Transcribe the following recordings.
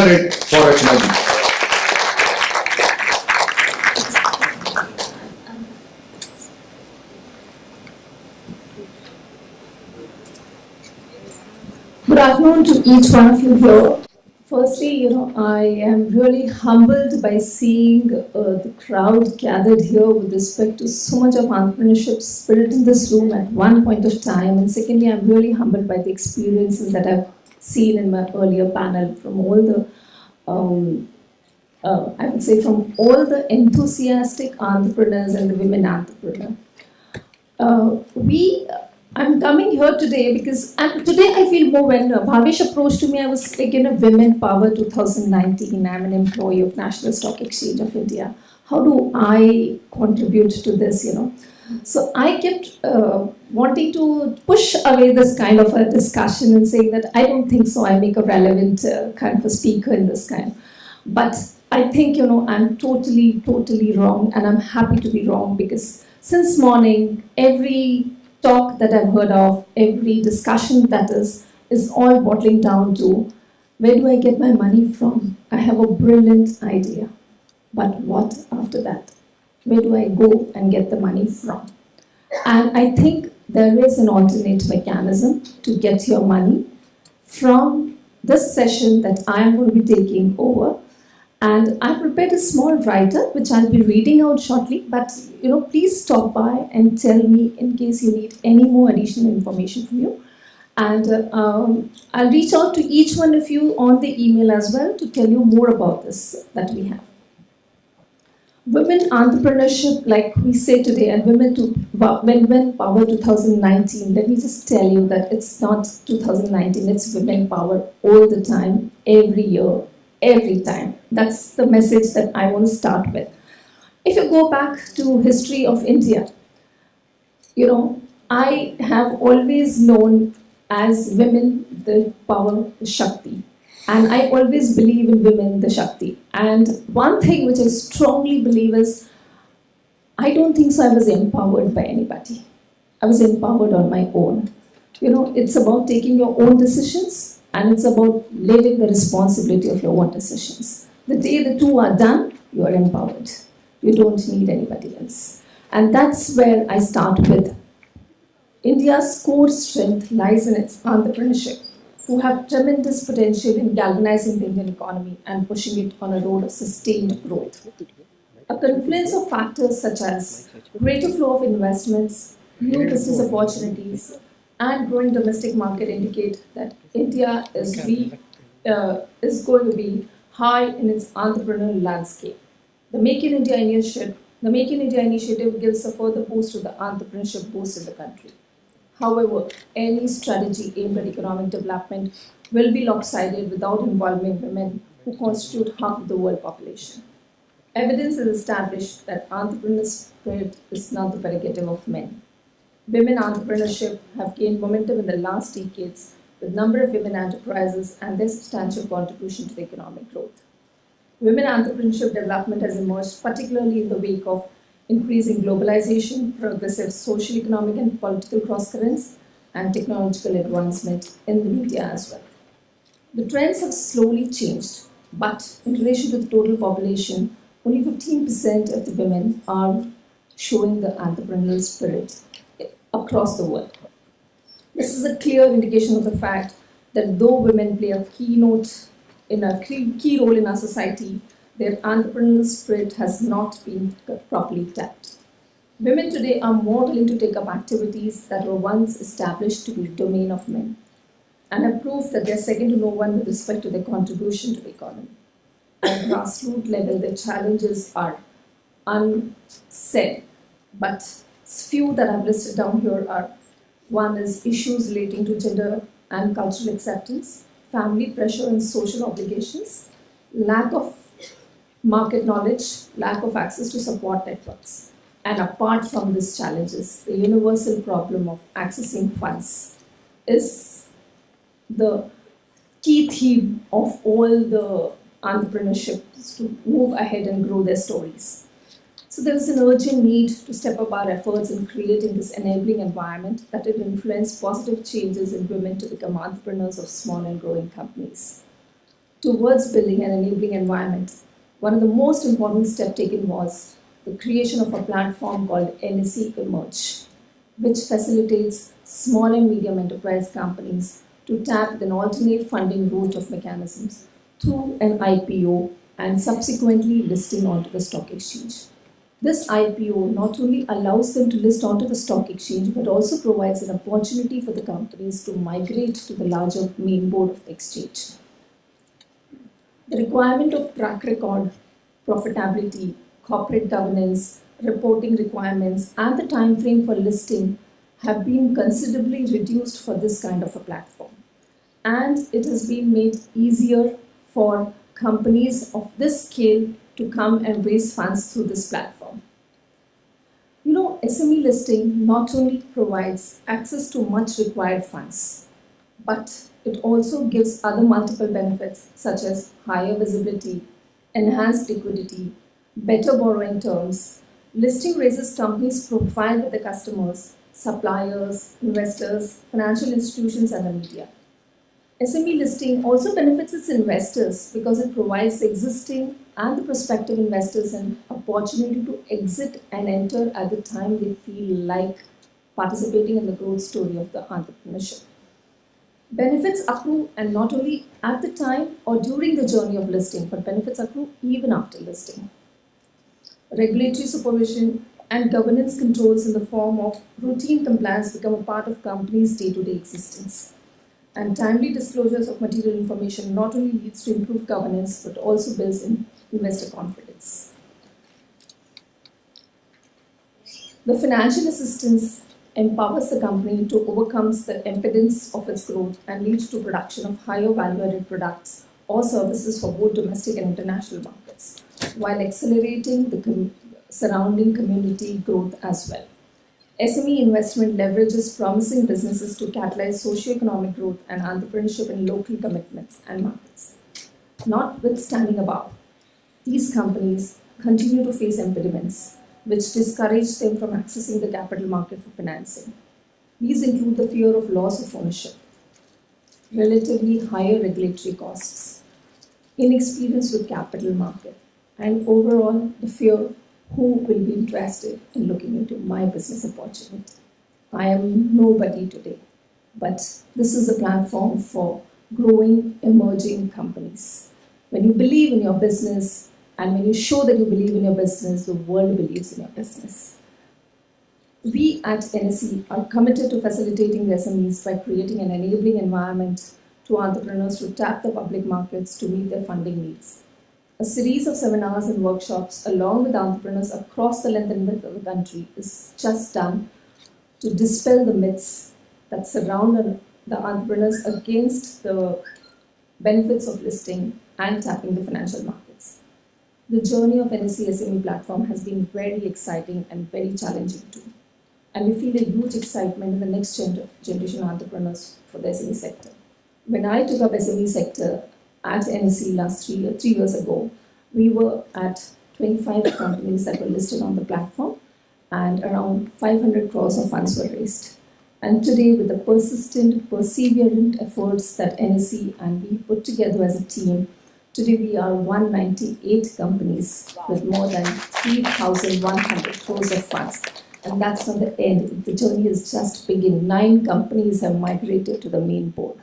it for Rachana. Good afternoon to each one of you here. Firstly, I am really humbled by seeing the crowd gathered here with respect to so much of entrepreneurship spirit in this room at one point of time. And secondly, I'm really humbled by the experiences that I've seen in my earlier panel from all the, I would say, from all the enthusiastic entrepreneurs and the women entrepreneurs. We I'm coming here today because and today I feel more when Bhavesh approached to me. I was like, Women Power 2019. I'm an employee of National Stock Exchange of India. How do I contribute to this? So I kept wanting to push away this kind of a discussion and saying that I don't think so. I make a relevant kind of a speaker in this kind. But I think, I'm totally, totally wrong, and I'm happy to be wrong because since morning, every talk that I've heard of, every discussion that is all bottling down to where do I get my money from? I have a brilliant idea. But what after that? Where do I go and get the money from? And I think there is an alternate mechanism to get your money from this session that I am going to be taking over. And I prepared a small writer which I'll be reading out shortly. But please stop by and tell me in case you need any more additional information from you. And I'll reach out to each one of you on the email as well to tell you more about this that we have. Women entrepreneurship, like we say today, and Women Power 2019. Let me just tell you that it's not 2019. It's Women Power all the time, every year, every time. That's the message that I want to start with. If you go back to history of India, I have always known as women the power, the Shakti. And I always believe in women, the Shakti. And one thing which I strongly believe is, I don't think so I was empowered by anybody. I was empowered on my own. It's about taking your own decisions, and it's about living the responsibility of your own decisions. The day the two are done, you are empowered. You don't need anybody else. And that's where I start with. India's core strength lies in its entrepreneurship, who have tremendous potential in galvanizing the Indian economy and pushing it on a road of sustained growth. A confluence of factors such as greater flow of investments, new business opportunities, and growing domestic market indicate that India is going to be high in its entrepreneurial landscape. The Make in India initiative gives a further boost to the entrepreneurship boost in the country. However, any strategy aimed at economic development will be lopsided without involving women who constitute half of the world population. Evidence is established that entrepreneurial spirit is not the prerogative of men. Women entrepreneurship have gained momentum in the last decades with number of women enterprises and their substantial contribution to the economic growth. Women entrepreneurship development has emerged particularly in the wake of increasing globalization, progressive social, economic, and political crosscurrents, and technological advancement in the media as well. The trends have slowly changed, but in relation to the total population, only 15% of the women are showing the entrepreneurial spirit across the world. This is a clear indication of the fact that though women play a key role in our society, their entrepreneurial spirit has not been properly tapped. Women today are more willing to take up activities that were once established to be the domain of men, and have proved that they are second to no one with respect to their contribution to the economy. At grassroots level, the challenges are unsaid, but few that I've listed down here are: one is issues relating to gender and cultural acceptance, family pressure and social obligations, lack of market knowledge, lack of access to support networks. And apart from these challenges, the universal problem of accessing funds is the key theme of all the entrepreneurships to move ahead and grow their stories. So there is an urgent need to step up our efforts in creating this enabling environment that will influence positive changes in women to become entrepreneurs of small and growing companies. Towards building an enabling environment, one of the most important steps taken was the creation of a platform called NSE Emerge, which facilitates small and medium enterprise companies to tap an alternate funding route of mechanisms through an IPO and subsequently listing onto the stock exchange. This IPO not only allows them to list onto the stock exchange but also provides an opportunity for the companies to migrate to the larger main board of the exchange. The requirement of track record, profitability, corporate governance, reporting requirements, and the time frame for listing have been considerably reduced for this kind of a platform. And it has been made easier for companies of this scale to come and raise funds through this platform. SME listing not only provides access to much required funds, but it also gives other multiple benefits such as higher visibility, enhanced liquidity, better borrowing terms. Listing raises companies' profile with the customers, suppliers, investors, financial institutions, and the media. SME listing also benefits its investors because it provides the existing and the prospective investors an opportunity to exit and enter at the time they feel like participating in the growth story of the entrepreneurship. Benefits accrue and not only at the time or during the journey of listing, but benefits accrue even after listing. Regulatory supervision and governance controls in the form of routine compliance become a part of companies' day-to-day existence. And timely disclosures of material information not only leads to improved governance but also builds in investor confidence. The financial assistance empowers the company to overcome the impedance of its growth and leads to production of higher value-added products or services for both domestic and international markets, while accelerating the surrounding community growth as well. SME investment leverages promising businesses to catalyze socio-economic growth and entrepreneurship in local commitments and markets. Notwithstanding above, these companies continue to face impediments which discourage them from accessing the capital market for financing. These include the fear of loss of ownership, relatively higher regulatory costs, inexperience with capital market, and overall the fear who will be interested in looking into my business opportunity. I am nobody today, but this is a platform for growing, emerging companies. When you believe in your business and when you show that you believe in your business, the world believes in your business. We at NSE are committed to facilitating the SMEs by creating an enabling environment to entrepreneurs to tap the public markets to meet their funding needs. A series of seminars and workshops along with entrepreneurs across the length and width of the country is just done to dispel the myths that surround the entrepreneurs against the benefits of listing and tapping the financial markets. The journey of NSE SME platform has been very exciting and very challenging too. And we feel a huge excitement in the next generation entrepreneurs for the SME sector. When I took up SME sector at NSE last 3 years ago, we were at 25 companies that were listed on the platform and around 500 crores of funds were raised. And today, with the persistent, perseverant efforts that NSE and we put together as a team, today we are 198 companies with more than 3,100 crores of funds. And that's not the end. The journey is just beginning. 9 companies have migrated to the main board.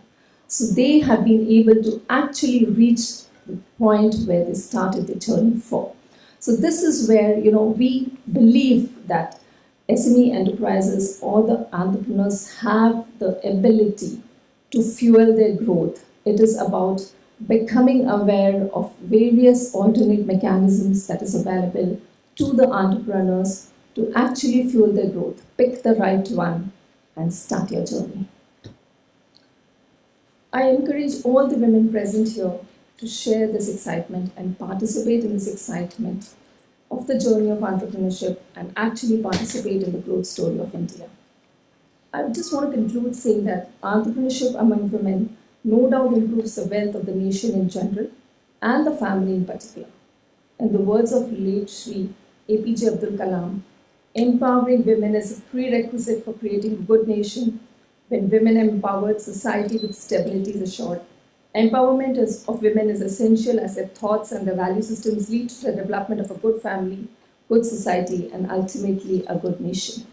So they have been able to actually reach the point where they started the journey for. So this is where we believe that SME enterprises or the entrepreneurs have the ability to fuel their growth. It is about becoming aware of various alternate mechanisms that is available to the entrepreneurs to actually fuel their growth. Pick the right one and start your journey. I encourage all the women present here to share this excitement and participate in this excitement of the journey of entrepreneurship and actually participate in the growth story of India. I just want to conclude saying that entrepreneurship among women no doubt improves the wealth of the nation in general and the family in particular. In the words of late Shri APJ Abdul Kalam, empowering women is a prerequisite for creating a good nation. When women are empowered, society with stability is assured. Empowerment of women is essential as their thoughts and their value systems lead to the development of a good family, good society, and ultimately a good nation.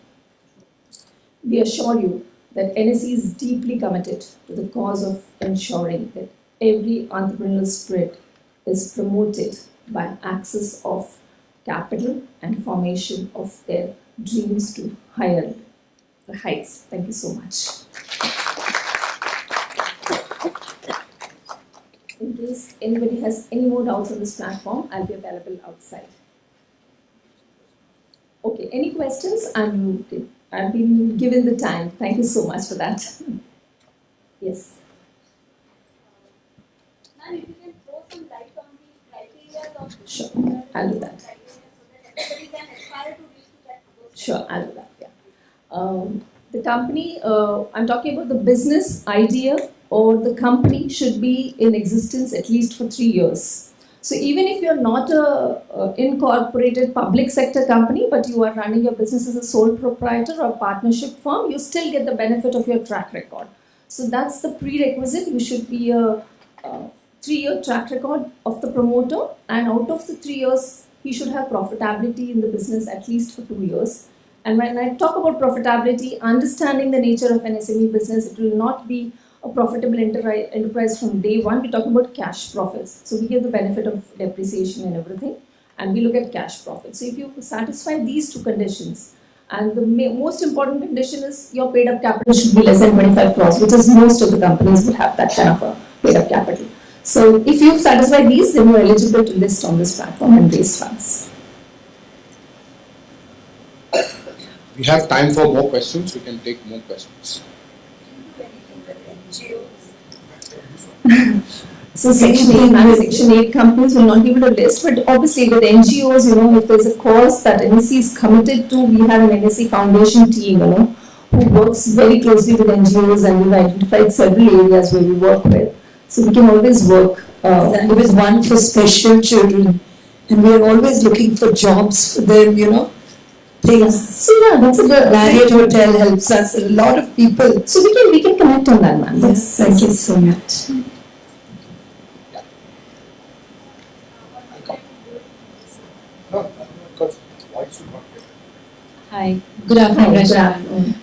We assure you that NSE is deeply committed to the cause of ensuring that every entrepreneurial spirit is promoted by access of capital and formation of their dreams to higher heights. Thank you so much. In case anybody has any more doubts on this platform, I'll be available outside. Okay, any questions? I've been given the time. Thank you so much for that. Yes. Ma'am, if you can throw some light on the criteria of Sure, I'll do that. so that everybody can aspire to reach to that goal. Sure, I'll do that. Yeah. The company, I'm talking about the business idea or the company should be in existence at least for 3 years. So even if you're not a incorporated public sector company, but you are running your business as a sole proprietor or partnership firm, you still get the benefit of your track record. So that's the prerequisite. You should be a 3-year track record of the promoter, and out of the 3 years, he should have profitability in the business at least for 2 years. And when I talk about profitability, understanding the nature of an SME business, it will not be a profitable enterprise from day one. We're talking about cash profits. So we give the benefit of depreciation and everything, and we look at cash profits. So if you satisfy these two conditions, and the most important condition is your paid up capital should be less than 25 crores, which is most of the companies will have that kind of a paid up capital. So if you satisfy these, then you're eligible to list on this platform and raise funds. We have time for more questions. We can take more questions. So Section 8 companies will not be able to list, but obviously with NGOs, if there's a cause that NSE is committed to, we have an NSE Foundation team, who works very closely with NGOs, and we've identified several areas where we work with. So we can always work. With one for special children, and we are always looking for jobs for them, things. So yeah, that's a good. Marriott Hotel helps us. A lot of people. So we can connect on that, man. Yes, thank you so much. Hi, good afternoon, Good Rachana. afternoon.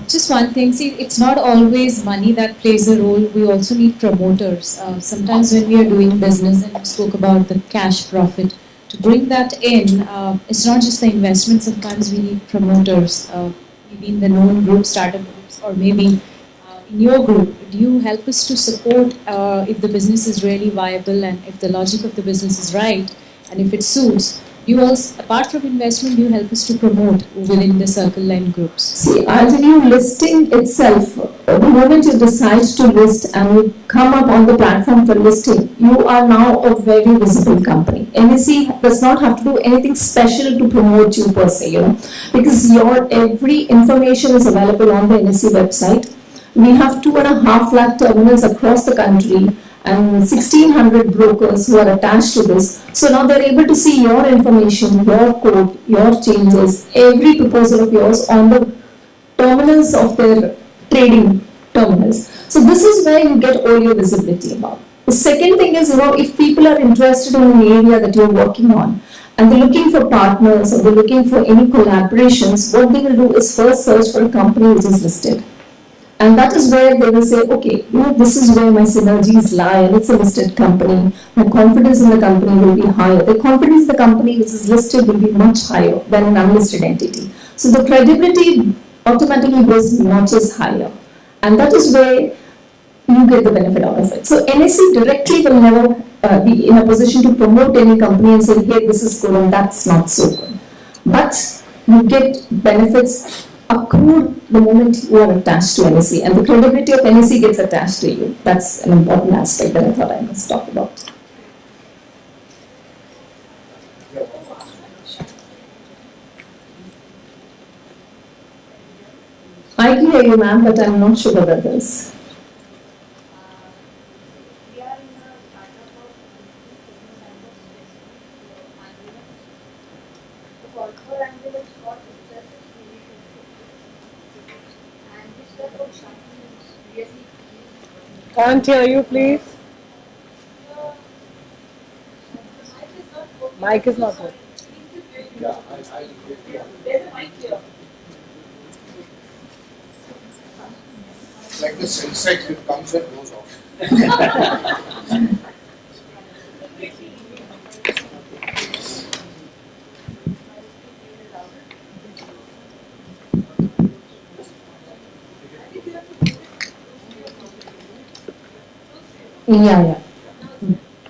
Just one thing, see, it's not always money that plays a role. We also need promoters. Sometimes when we are doing business, and you spoke about the cash profit, to bring that in, it's not just the investment. Sometimes we need promoters, maybe in the known group, startup groups, or maybe in your group. Do you help us to support if the business is really viable and if the logic of the business is right and if it suits? You also, apart from investment, you help us to promote within the circle line groups. See, I'll tell you, listing itself, the moment you decide to list and you come up on the platform for listing, you are now a very visible company. NSE does not have to do anything special to promote you per se, because your every information is available on the NSE website. We have 2.5 lakh terminals across the country, and 1,600 brokers who are attached to this. So now they're able to see your information, your code, your changes, every proposal of yours on the terminals of their trading terminals. So this is where you get all your visibility about. The second thing is, if people are interested in an area that you're working on, and they're looking for partners or they're looking for any collaborations, what they will do is first search for a company which is listed. And that is where they will say, okay, this is where my synergies lie, and it's a listed company. My confidence in the company will be higher. The confidence in the company which is listed will be much higher than an unlisted entity. So the credibility automatically goes notches higher. And that is where you get the benefit out of it. So NSE directly will never be in a position to promote any company and say, hey, this is good and that's not so good. But you get benefits accrued the moment you are attached to NSE, and the credibility of NSE gets attached to you. That's an important aspect that I thought I must talk about. I can hear you, ma'am, but I'm not sure about this. We are in a startup of the corporate angle is what itself is really good. And this type of something is really Can't hear you, please. Mic is not working. It's like this insect which comes and goes off. Yeah.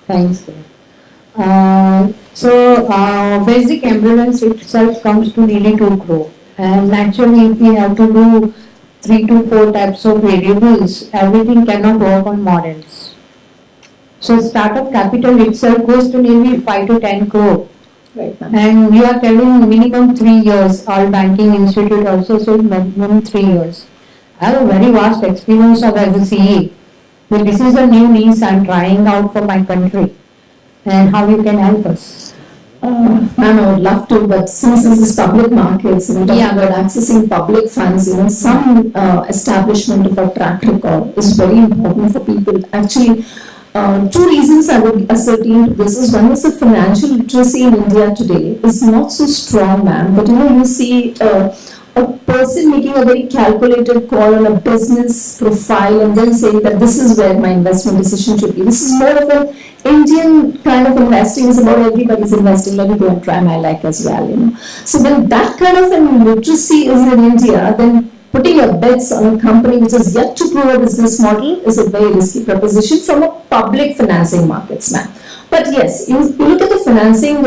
Thanks. Basic ambulance itself comes to nearly 2 crore. And actually, if we have to do 3 to 4 types of variables, everything cannot work on models. So startup capital itself goes to nearly 5 to 10 crore. Right, ma'am. And you are telling minimum 3 years, all banking institute also said minimum 3 years. I have a very vast experience of as a CA. But this is a new niche I'm trying out for my country. And how you can help us? Ma'am, I would love to, but since this is public markets, talking about accessing public funds, some establishment of a track record is very important for people. Actually, 2 reasons I would ascertain to this is one is the financial literacy in India today is not so strong, ma'am. But you see a person making a very calculated call on a business profile and then saying that this is where my investment decision should be. This is more of an Indian kind of investing. Is about everybody's investing. Let me go and try my luck as well. So when that kind of an literacy is in India, then putting your bets on a company which is yet to prove a business model is a very risky proposition from a public financing markets, ma'am. But yes, you look at the financing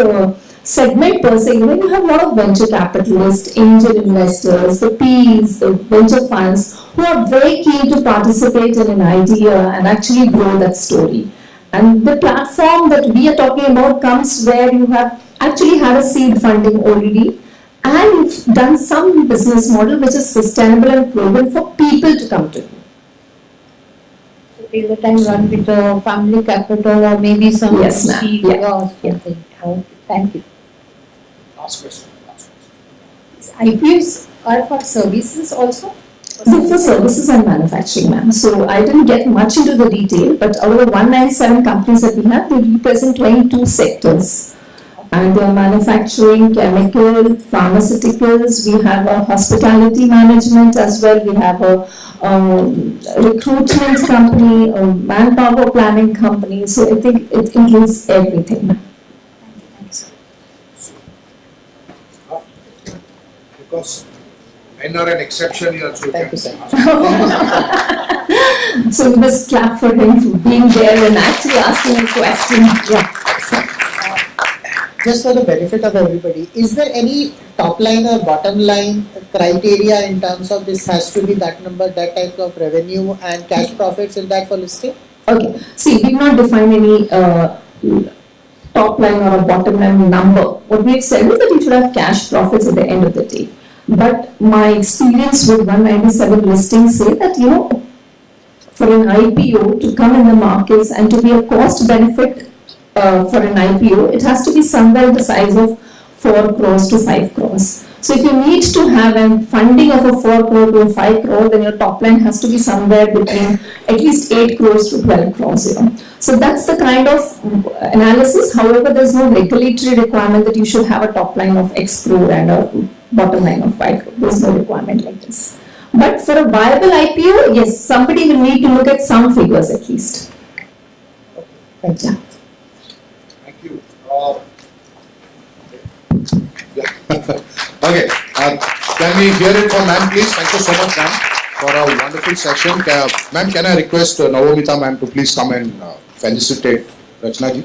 segment per se, you have a lot of venture capitalists, angel investors, the Ps, the venture funds who are very keen to participate in an idea and actually grow that story. And the platform that we are talking about comes where you have actually had a seed funding already and you've done some business model which is sustainable and proven for people to come to. Till the time run with a family capital or maybe some Yes, ma'am. seed Yeah. or something. Okay, thank you. Last question. IPOs are for services also? So for services and manufacturing, ma'am. So I didn't get much into the detail, but out of the 197 companies that we have, they represent 22 sectors. And they are manufacturing, chemical, pharmaceuticals, we have a hospitality management as well, we have a recruitment company, a manpower planning company. So I think it includes everything. Because men are an exception here, so Thank you, sir. So we must clap for him for being there and actually asking a question. Yeah. Just for the benefit of everybody, is there any top line or bottom line criteria in terms of this has to be that number, that type of revenue and cash profits in that for listing? Okay. See, we've not defined any top line or a bottom line number. What we've said is that you should have cash profits at the end of the day. But my experience with 197 listings say that, for an IPO to come in the markets and to be a cost benefit for an IPO, it has to be somewhere in the size of 4 crores to 5 crores. So if you need to have a funding of a 4 crore to a 5 crore, then your top line has to be somewhere between at least 8 crores to 12 crores. So that's the kind of analysis. However, there's no regulatory requirement that you should have a top line of X crore and a bottom line of 5 crore. There's no requirement like this. But for a viable IPO, yes, somebody will need to look at some figures at least. Thank you. Yeah. thank you. Okay, can we hear it from ma'am, please? Thank you so much, ma'am, for a wonderful session. Ma'am, can I request Navamita ma'am to please come and felicitate Rachana ji?